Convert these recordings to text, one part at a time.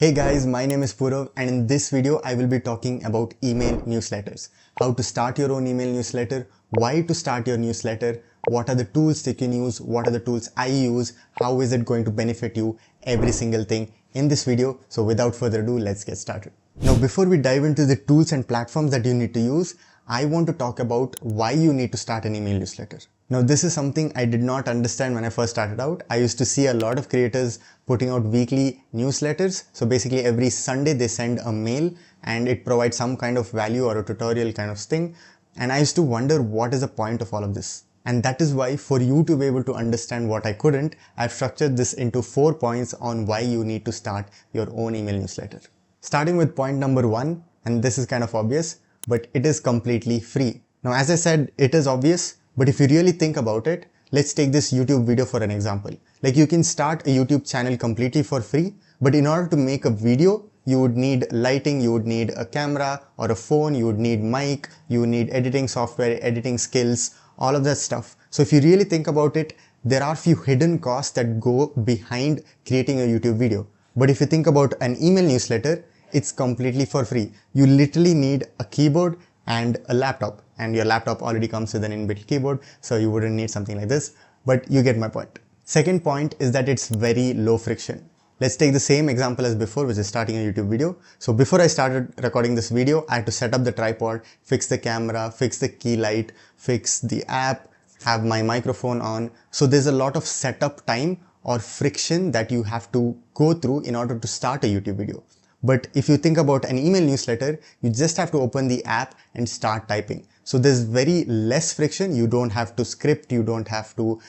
Hey guys, my name is Purav and in this video I will be talking about email newsletters. How to start your own email newsletter, why to start your newsletter, what are the tools that you can use, what are the tools I use, how is it going to benefit you, every single thing in this video. So without further ado, let's get started. Now before we dive into the tools and platforms that you need to use, I want to talk about why you need to start an email newsletter. Now this is something I did not understand when I first started out. I used to see a lot of creators putting out weekly newsletters. So basically every Sunday they send a mail and it provides some kind of value or a tutorial kind of thing. And I used to wonder what is the point of all of this. And that is why for you to be able to understand what I couldn't, I've structured this into 4 points on why you need to start your own email newsletter. Starting with point number 1, and this is kind of obvious, but it is completely free. Now as I said, it is obvious. But if you really think about it, let's take this YouTube video for an example. Like you can start a YouTube channel completely for free, but in order to make a video, you would need lighting, you would need a camera or a phone, you would need mic, you would need editing software, editing skills, all of that stuff. So if you really think about it, there are few hidden costs that go behind creating a YouTube video. But if you think about an email newsletter, it's completely for free. You literally need a keyboard and a laptop, and your laptop already comes with an inbuilt keyboard, so you wouldn't need something like this, but you get my point. Second point is that it's very low friction. Let's take the same example as before, which is starting a YouTube video. So before I started recording this video, I had to set up the tripod, fix the camera, fix the key light, fix the app, have my microphone on. So there's a lot of setup time or friction that you have to go through in order to start a YouTube video. But if you think about an email newsletter, you just have to open the app and start typing. So there's very less friction. You don't have to script, you don't have to,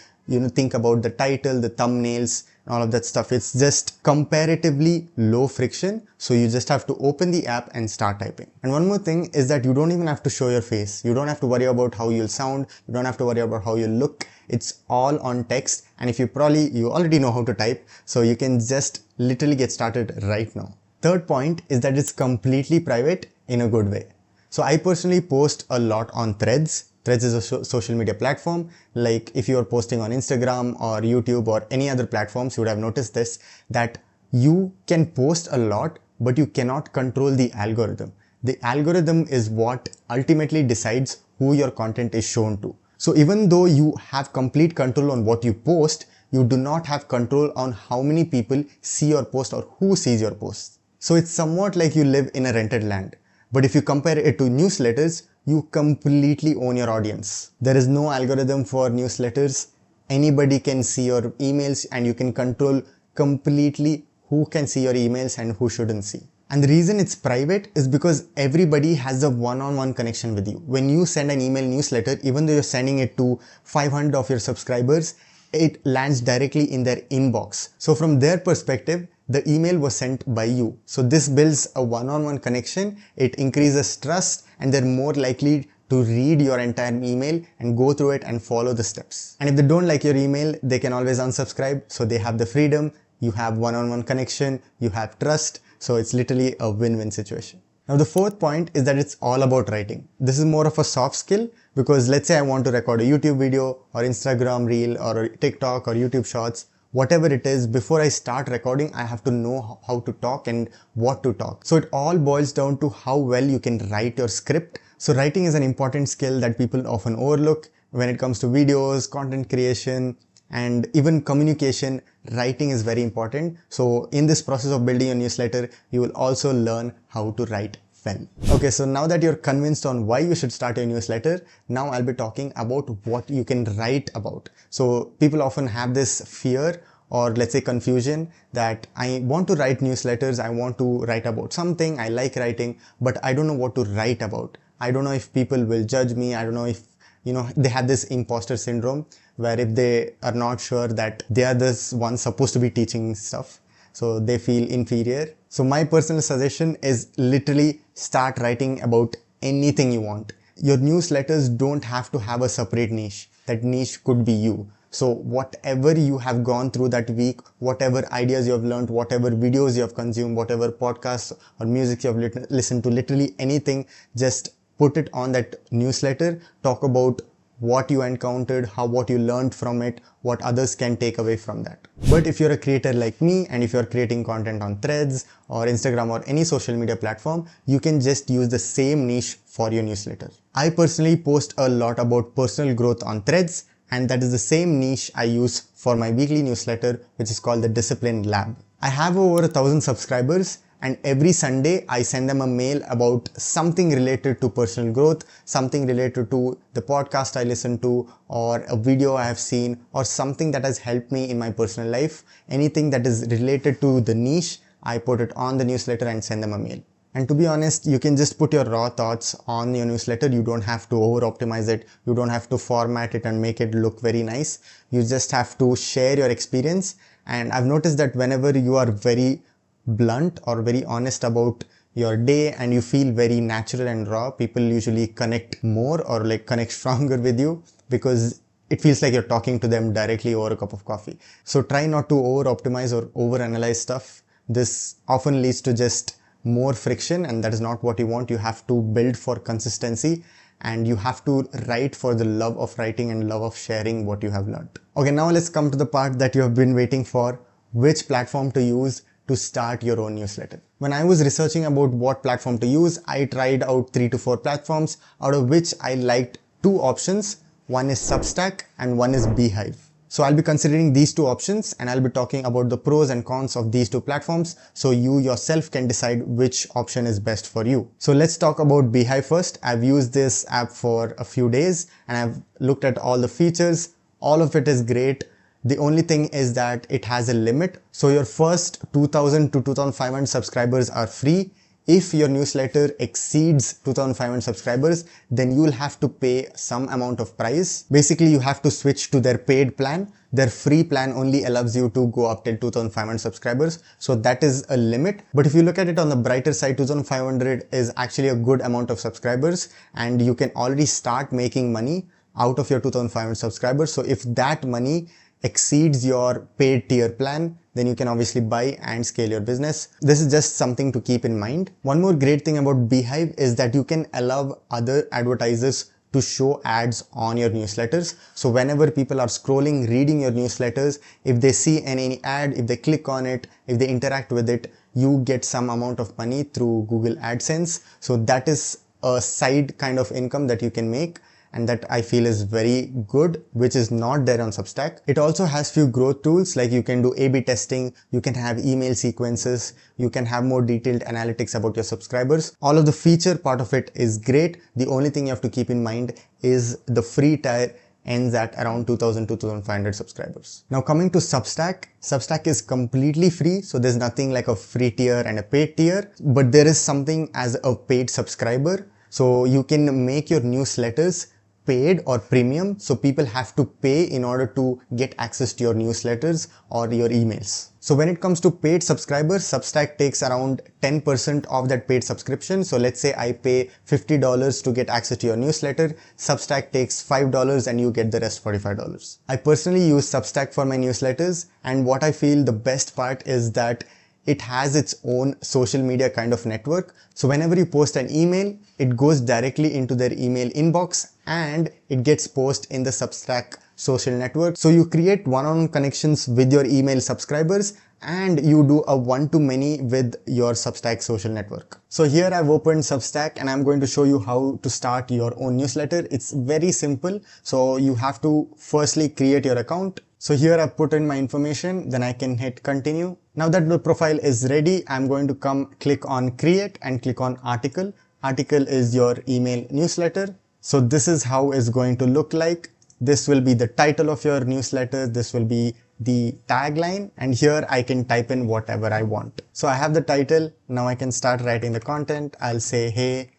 think about the title, the thumbnails, and all of that stuff. It's just comparatively low friction. So you just have to open the app and start typing. And one more thing is that you don't even have to show your face. You don't have to worry about how you'll sound. You don't have to worry about how you look. It's all on text. And if you already know how to type, so you can just literally get started right now. Third point is that it's completely private in a good way. So I personally post a lot on Threads. Threads is a social media platform. Like if you're posting on Instagram or YouTube or any other platforms, you would have noticed this, that you can post a lot, but you cannot control the algorithm. The algorithm is what ultimately decides who your content is shown to. So even though you have complete control on what you post, you do not have control on how many people see your post or who sees your post. So it's somewhat like you live in a rented land. But if you compare it to newsletters, you completely own your audience. There is no algorithm for newsletters. Anybody can see your emails and you can control completely who can see your emails and who shouldn't see. And the reason it's private is because everybody has a one-on-one connection with you. When you send an email newsletter, even though you're sending it to 500 of your subscribers, it lands directly in their inbox. So from their perspective, the email was sent by you. So this builds a one-on-one connection. It increases trust and they're more likely to read your entire email and go through it and follow the steps. And if they don't like your email, they can always unsubscribe. So they have the freedom, you have one-on-one connection, you have trust. So it's literally a win-win situation. Now the fourth point is that it's all about writing. This is more of a soft skill because let's say I want to record a YouTube video or Instagram reel or a TikTok or YouTube shorts. Whatever it is, before I start recording, I have to know how to talk and what to talk. So it all boils down to how well you can write your script. So writing is an important skill that people often overlook when it comes to videos, content creation, and even communication. Writing is very important. So in this process of building a newsletter, you will also learn how to write well. Okay, so now that you're convinced on why you should start your newsletter, now I'll be talking about what you can write about. So people often have this fear or let's say confusion that I want to write newsletters, I want to write about something, I like writing, but I don't know what to write about. I don't know if people will judge me. I don't know if, they have this imposter syndrome where if they are not sure that they are the ones supposed to be teaching stuff, so they feel inferior. So my personal suggestion is literally start writing about anything you want. Your newsletters don't have to have a separate niche. That niche could be you. So whatever you have gone through that week, whatever ideas you have learned, whatever videos you have consumed, whatever podcasts or music you have listened to, literally anything, just put it on that newsletter. Talk about what you encountered, what you learned from it, what others can take away from that. But if you're a creator like me, and if you're creating content on Threads or Instagram or any social media platform, you can just use the same niche for your newsletter. I personally post a lot about personal growth on Threads, and that is the same niche I use for my weekly newsletter, which is called the Discipline Lab. I have over 1,000 subscribers, and every Sunday I send them a mail about something related to personal growth, something related to the podcast I listen to, or a video I have seen, or something that has helped me in my personal life. Anything that is related to the niche, I put it on the newsletter and send them a mail. And to be honest, you can just put your raw thoughts on your newsletter. You don't have to over optimize it. You don't have to format it and make it look very nice. You just have to share your experience. And I've noticed that whenever you are very blunt or very honest about your day and you feel very natural and raw, people usually connect more or like connect stronger with you, because it feels like you're talking to them directly over a cup of coffee. So try not to over optimize or over analyze stuff. This often leads to just more friction, and that is not what you want. You have to build for consistency, and you have to write for the love of writing and love of sharing what you have learned. Okay, now let's come to the part that you have been waiting for: which platform to use to start your own newsletter. When I was researching about what platform to use, I tried out 3 to 4 platforms, out of which I liked 2 options. One is Substack and one is Beehive. So I'll be considering these 2 options, and I'll be talking about the pros and cons of these 2 platforms, so you yourself can decide which option is best for you. So let's talk about Beehive first. I've used this app for a few days and I've looked at all the features. All of it is great. The only thing is that it has a limit. So your first 2,000 to 2,500 subscribers are free. If your newsletter exceeds 2,500 subscribers, then you will have to pay some amount of price. Basically, you have to switch to their paid plan. Their free plan only allows you to go up till 2,500 subscribers. So that is a limit. But if you look at it on the brighter side, 2,500 is actually a good amount of subscribers, and you can already start making money out of your 2,500 subscribers. So if that money exceeds your paid tier plan, then you can obviously buy and scale your business. This is just something to keep in mind. One more great thing about Beehive is that you can allow other advertisers to show ads on your newsletters. So whenever people are scrolling, reading your newsletters, if they see any ad, if they click on it, if they interact with it, you get some amount of money through Google AdSense. So that is a side kind of income that you can make, and that I feel is very good, which is not there on Substack. It also has few growth tools, like you can do A/B testing, you can have email sequences, you can have more detailed analytics about your subscribers. All of the feature part of it is great. The only thing you have to keep in mind is the free tier ends at around 2,000 to 2,500 subscribers. Now coming to Substack, Substack is completely free, so there's nothing like a free tier and a paid tier, but there is something as a paid subscriber. So you can make your newsletters paid or premium, so people have to pay in order to get access to your newsletters or your emails. So when it comes to paid subscribers, Substack takes around 10% of that paid subscription. So let's say I pay $50 to get access to your newsletter, Substack takes $5 and you get the rest $45. I personally use Substack for my newsletters, and what I feel the best part is that it has its own social media kind of network. So whenever you post an email, it goes directly into their email inbox and it gets posted in the Substack social network. So you create one-on-one connections with your email subscribers, and you do a one-to-many with your Substack social network. So here I've opened Substack and I'm going to show you how to start your own newsletter. It's very simple. So you have to firstly create your account. So here I've put in my information, then I can hit continue. Now that the profile is ready, I'm going to click on create and click on article. Article is your email newsletter. So this is how it's going to look like. This will be the title of your newsletter. This will be the tagline, and here I can type in whatever I want. So I have the title. Now I can start writing the content. I'll say, hey,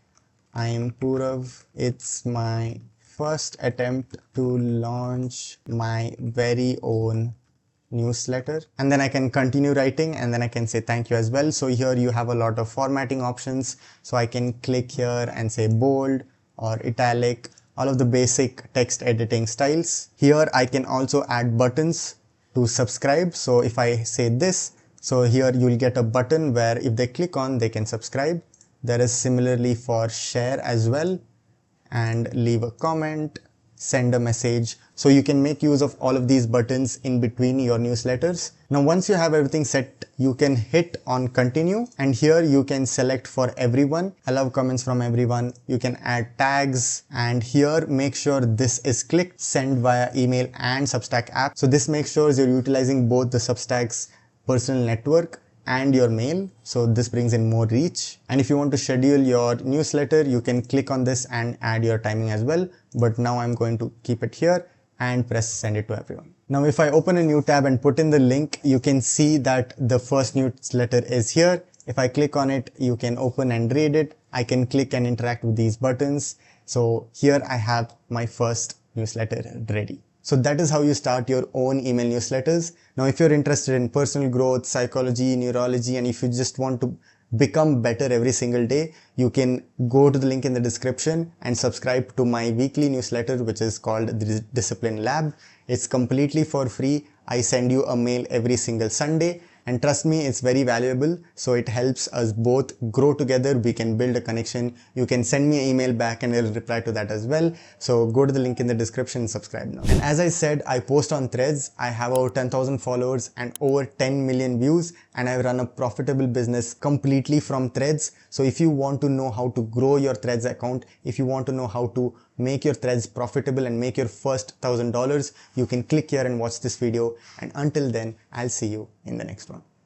I'm Purav. It's my first attempt to launch my very own newsletter, and then I can continue writing, and then I can say thank you as well. So here you have a lot of formatting options. So I can click here and say bold or italic, all of the basic text editing styles. Here I can also add buttons to subscribe. So if I say this, so here you'll get a button where if they click on, they can subscribe. There is similarly for share as well, and leave a comment, send a message. So you can make use of all of these buttons in between your newsletters. Now once you have everything set, you can hit on continue, and here you can select for everyone, allow comments from everyone. You can add tags, and here make sure this is clicked, send via email and Substack app. So this makes sure you're utilizing both the Substack's personal network and your mail, so this brings in more reach. And if you want to schedule your newsletter, you can click on this and add your timing as well, but now I'm going to keep it here and press send it to everyone. Now if I open a new tab and put in the link, you can see that the first newsletter is here. If I click on it, you can open and read it. I can click and interact with these buttons. So here I have my first newsletter ready. So that is how you start your own email newsletters. Now, if you're interested in personal growth, psychology, neurology, and if you just want to become better every single day, you can go to the link in the description and subscribe to my weekly newsletter, which is called the Discipline Lab. It's completely for free. I send you a mail every single Sunday. And trust me, it's very valuable. So it helps us both grow together. We can build a connection. You can send me an email back and I'll reply to that as well. So go to the link in the description and subscribe now. And as I said, I post on Threads. I have over 10,000 followers and over 10 million views. And I run a profitable business completely from Threads. So if you want to know how to grow your Threads account, if you want to know how to make your Threads profitable and make your first $1,000, you can click here and watch this video. And until then, I'll see you in the next one.